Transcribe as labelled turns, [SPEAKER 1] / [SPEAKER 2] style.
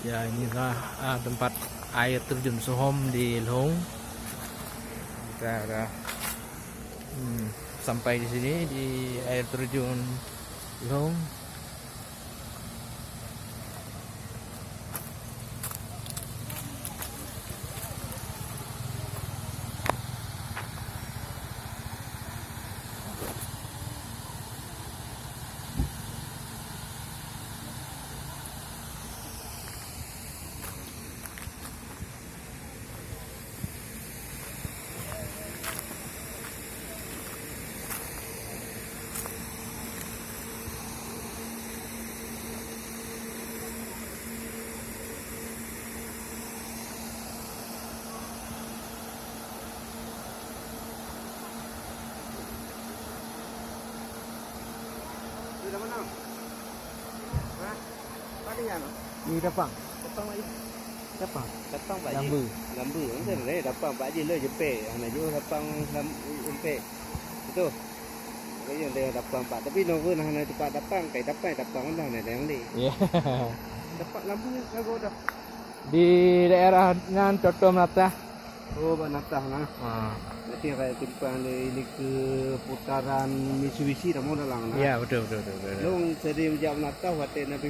[SPEAKER 1] Ya, inilah tempat air terjun Sohom di Lhong. Kita udah sampai di sini di air terjun Lhong. Di Dapang.
[SPEAKER 2] Datang lagi.
[SPEAKER 1] Dapang.
[SPEAKER 2] Datang Pak
[SPEAKER 1] Lambu.
[SPEAKER 2] Haji. Lambu. Macam mana datang Pak Haji le jepek. Hana juga datang jepek. Betul. Kaya dia datang Pak. Tapi no pun hana cepat datang. Kai datang dah nak yang ni.
[SPEAKER 1] Ya.
[SPEAKER 2] Dapat lambu lagu dah.
[SPEAKER 1] Di daerah dengan Toto Melata.
[SPEAKER 2] Oh, Banatah nah. Nanti kayak timpang ini ke putaran Mitsubishi dah mau dalang nah.
[SPEAKER 1] Ya, betul.
[SPEAKER 2] Long sering jam Banatah waktu Nabi